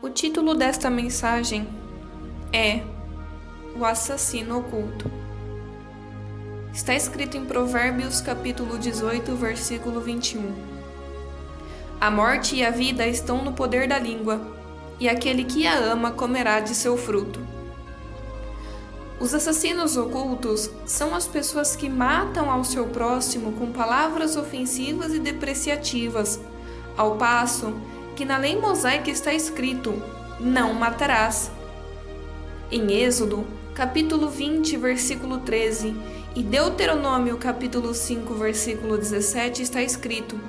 O título desta mensagem é O Assassino Oculto. Está escrito em Provérbios capítulo 18, versículo 21. A morte e a vida estão no poder da língua, e aquele que a ama comerá de seu fruto. Os assassinos ocultos são as pessoas que matam ao seu próximo com palavras ofensivas e depreciativas, ao passo que na lei mosaica está escrito: não matarás. Em Êxodo, capítulo 20, versículo 13, e Deuteronômio, capítulo 5, versículo 17, está escrito,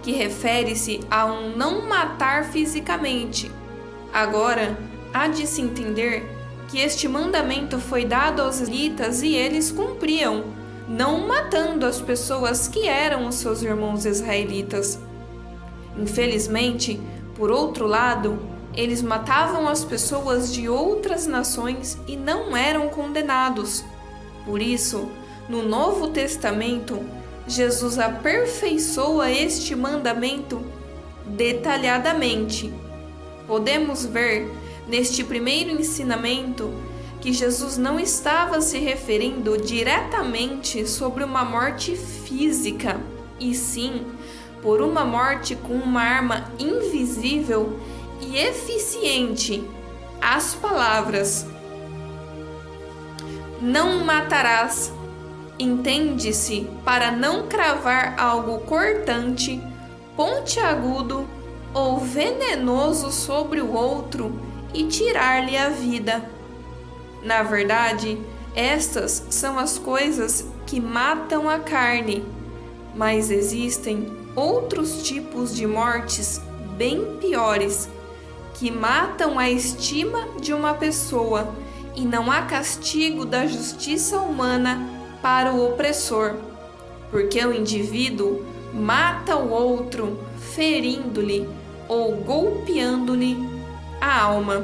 que refere-se a um não matar fisicamente. Agora, há de se entender que este mandamento foi dado aos israelitas e eles cumpriam, não matando as pessoas que eram os seus irmãos israelitas. Infelizmente, por outro lado, eles matavam as pessoas de outras nações e não eram condenados. Por isso, no Novo Testamento, Jesus aperfeiçoa este mandamento detalhadamente. Podemos ver neste primeiro ensinamento que Jesus não estava se referindo diretamente sobre uma morte física, e sim por uma morte com uma arma invisível e eficiente. As palavras não matarás entende-se para não cravar algo cortante, pontiagudo ou venenoso sobre o outro e tirar-lhe a vida. Na verdade, estas são as coisas que matam a carne, mas existem outros tipos de mortes bem piores, que matam a estima de uma pessoa, e não há castigo da justiça humana para o opressor, porque o indivíduo mata o outro, ferindo-lhe ou golpeando-lhe a alma.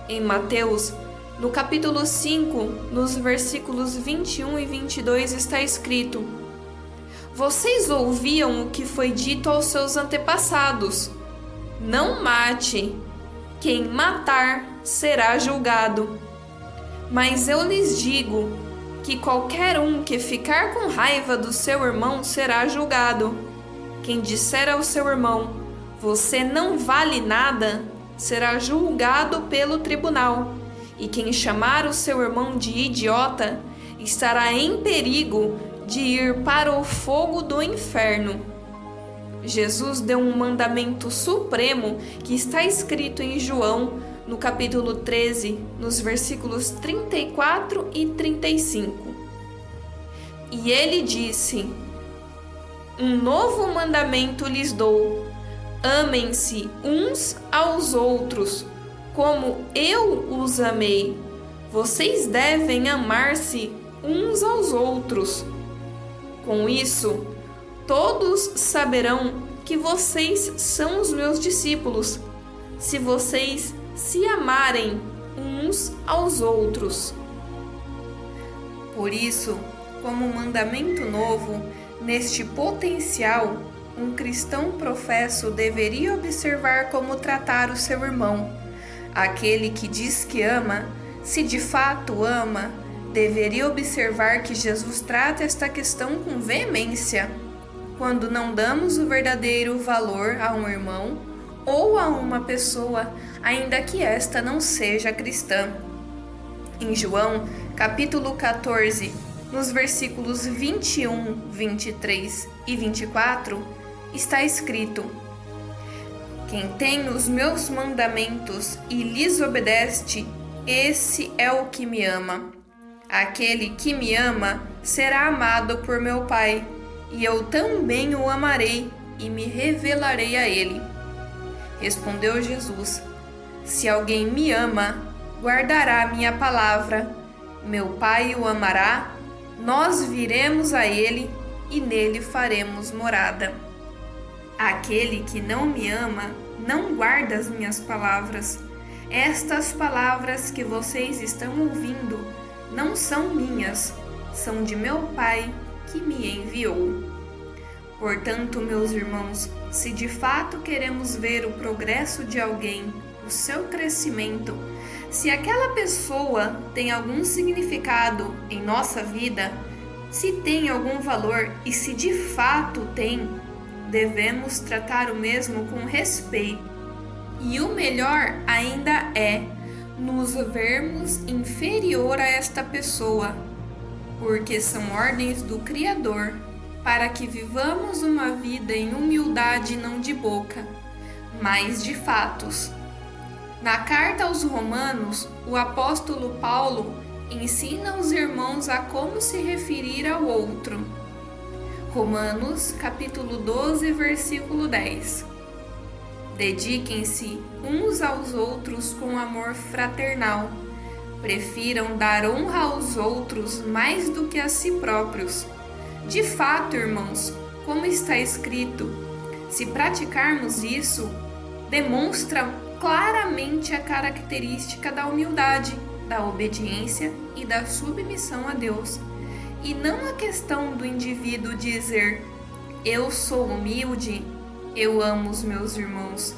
Em Mateus, no capítulo 5, nos versículos 21 e 22, está escrito: vocês ouviam o que foi dito aos seus antepassados: não mate, quem matar será julgado. Mas eu lhes digo que qualquer um que ficar com raiva do seu irmão será julgado. Quem disser ao seu irmão: você não vale nada, será julgado pelo tribunal. E quem chamar o seu irmão de idiota estará em perigo de ir para o fogo do inferno. Jesus deu um mandamento supremo que está escrito em João, no capítulo 13, nos versículos 34 e 35. E ele disse: um novo mandamento lhes dou: amem-se uns aos outros, como eu os amei. Vocês devem amar-se uns aos outros. Com isso, todos saberão que vocês são os meus discípulos, se vocês se amarem uns aos outros. Por isso, como mandamento novo, neste potencial, um cristão professo deveria observar como tratar o seu irmão. Aquele que diz que ama, se de fato ama, deveria observar que Jesus trata esta questão com veemência. Quando não damos o verdadeiro valor a um irmão ou a uma pessoa, ainda que esta não seja cristã. Em João, capítulo 14, nos versículos 21, 23 e 24, está escrito: quem tem os meus mandamentos e lhes obedece, esse é o que me ama. Aquele que me ama será amado por meu Pai, e eu também o amarei e me revelarei a ele. Respondeu Jesus: se alguém me ama, guardará a minha palavra. Meu Pai o amará, nós viremos a ele e nele faremos morada. Aquele que não me ama não guarda as minhas palavras. Estas palavras que vocês estão ouvindo não são minhas, são de meu Pai que me enviou. Portanto, meus irmãos, se de fato queremos ver o progresso de alguém, o seu crescimento, se aquela pessoa tem algum significado em nossa vida, se tem algum valor e se de fato tem, devemos tratar o mesmo com respeito. E o melhor ainda é nos vermos inferior a esta pessoa, porque são ordens do Criador, para que vivamos uma vida em humildade não de boca, mas de fatos. Na carta aos Romanos, o apóstolo Paulo ensina os irmãos a como se referir ao outro. Romanos, capítulo 12, versículo 10. Dediquem-se uns aos outros com amor fraternal. Prefiram dar honra aos outros mais do que a si próprios. De fato, irmãos, como está escrito, se praticarmos isso, demonstra claramente a característica da humildade, da obediência e da submissão a Deus. E não a questão do indivíduo dizer, eu sou humilde, eu amo os meus irmãos.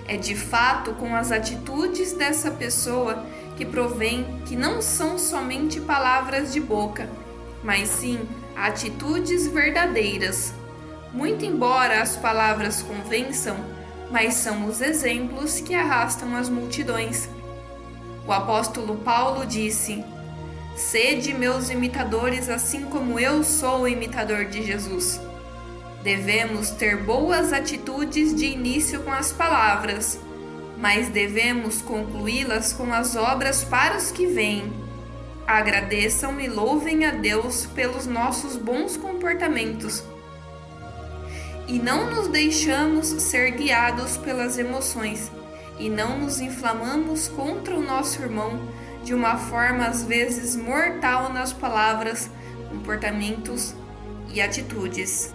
É de fato com as atitudes dessa pessoa que provém que não são somente palavras de boca, mas sim atitudes verdadeiras. Muito embora as palavras convençam, mas são os exemplos que arrastam as multidões. O apóstolo Paulo disse: sede meus imitadores, assim como eu sou o imitador de Jesus. Devemos ter boas atitudes de início com as palavras, mas devemos concluí-las com as obras para os que vêm. Agradeçam e louvem a Deus pelos nossos bons comportamentos. E não nos deixamos ser guiados pelas emoções, e não nos inflamamos contra o nosso irmão de uma forma às vezes mortal nas palavras, comportamentos e atitudes.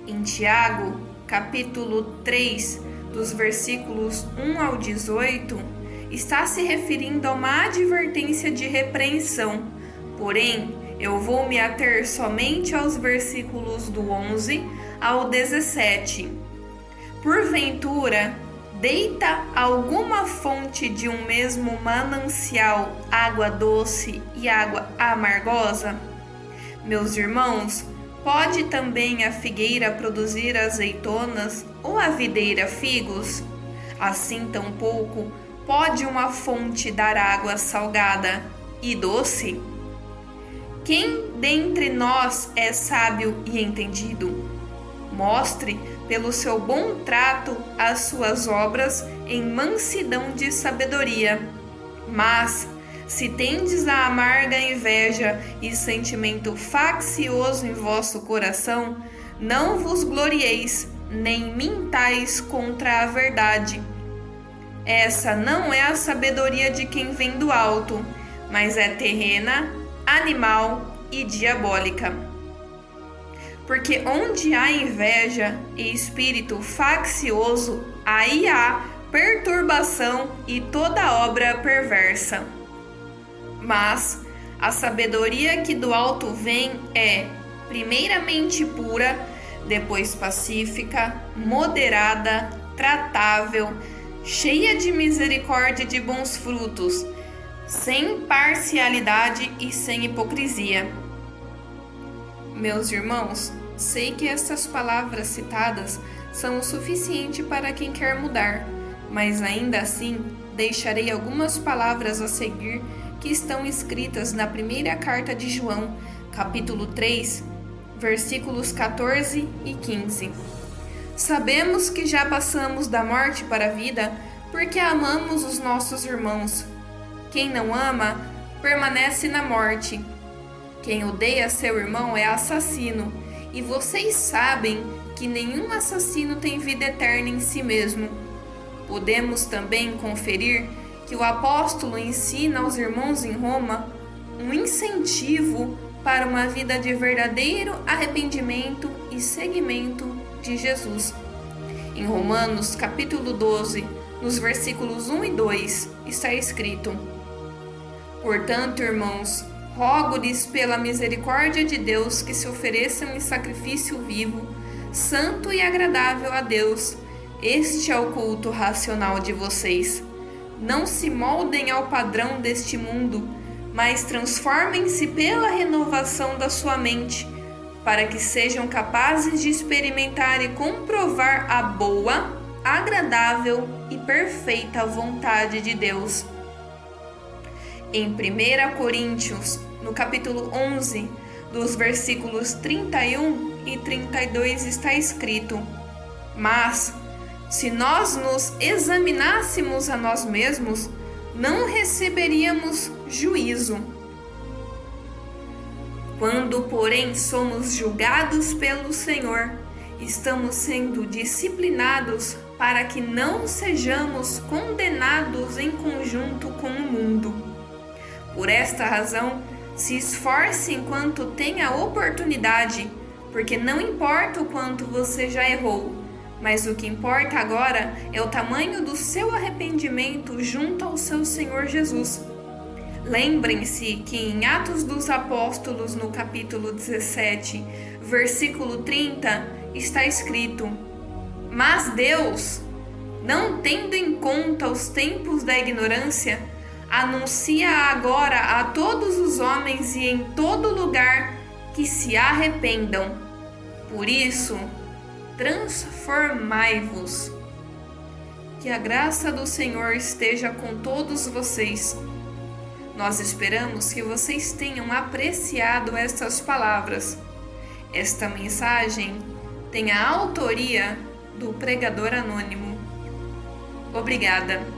Em Tiago, capítulo 3, dos versículos 1 ao 18, está se referindo a uma advertência de repreensão. Porém, eu vou me ater somente aos versículos do 11 ao 17. Porventura, deita alguma fonte de um mesmo manancial água doce e água amargosa? Meus irmãos, pode também a figueira produzir azeitonas ou a videira figos? Assim tampouco pode uma fonte dar água salgada e doce? Quem dentre nós é sábio e entendido? Mostre pelo seu bom trato as suas obras em mansidão de sabedoria. Mas, se tendes a amarga inveja e sentimento faccioso em vosso coração, não vos glorieis, nem mintais contra a verdade. Essa não é a sabedoria de quem vem do alto, mas é terrena, animal e diabólica. Porque onde há inveja e espírito faccioso, aí há perturbação e toda obra perversa. Mas a sabedoria que do alto vem é, primeiramente pura, depois pacífica, moderada, tratável, cheia de misericórdia e de bons frutos, sem parcialidade e sem hipocrisia. Meus irmãos, sei que estas palavras citadas são o suficiente para quem quer mudar, mas ainda assim deixarei algumas palavras a seguir que estão escritas na primeira carta de João, capítulo 3, versículos 14 e 15. Sabemos que já passamos da morte para a vida porque amamos os nossos irmãos. Quem não ama, permanece na morte. Quem odeia seu irmão é assassino, e vocês sabem que nenhum assassino tem vida eterna em si mesmo. Podemos também conferir que o apóstolo ensina aos irmãos em Roma um incentivo para uma vida de verdadeiro arrependimento e seguimento de Jesus. Em Romanos, capítulo 12, nos versículos 1 e 2, está escrito: Portanto, irmãos, rogo-lhes pela misericórdia de Deus que se ofereçam em sacrifício vivo, santo e agradável a Deus. Este é o culto racional de vocês. Não se moldem ao padrão deste mundo, mas transformem-se pela renovação da sua mente, para que sejam capazes de experimentar e comprovar a boa, agradável e perfeita vontade de Deus. Em 1 Coríntios, no capítulo 11, dos versículos 31 e 32 está escrito: Mas, se nós nos examinássemos a nós mesmos, não receberíamos juízo. Quando, porém, somos julgados pelo Senhor, estamos sendo disciplinados para que não sejamos condenados em conjunto com o mundo. Por esta razão, se esforce enquanto tem a oportunidade, porque não importa o quanto você já errou, mas o que importa agora é o tamanho do seu arrependimento junto ao seu Senhor Jesus. Lembrem-se que em Atos dos Apóstolos, no capítulo 17, versículo 30, está escrito: Mas Deus, não tendo em conta os tempos da ignorância, anuncia agora a todos os homens e em todo lugar que se arrependam. Por isso, transformai-vos. Que a graça do Senhor esteja com todos vocês. Nós esperamos que vocês tenham apreciado estas palavras. Esta mensagem tem a autoria do pregador anônimo. Obrigada.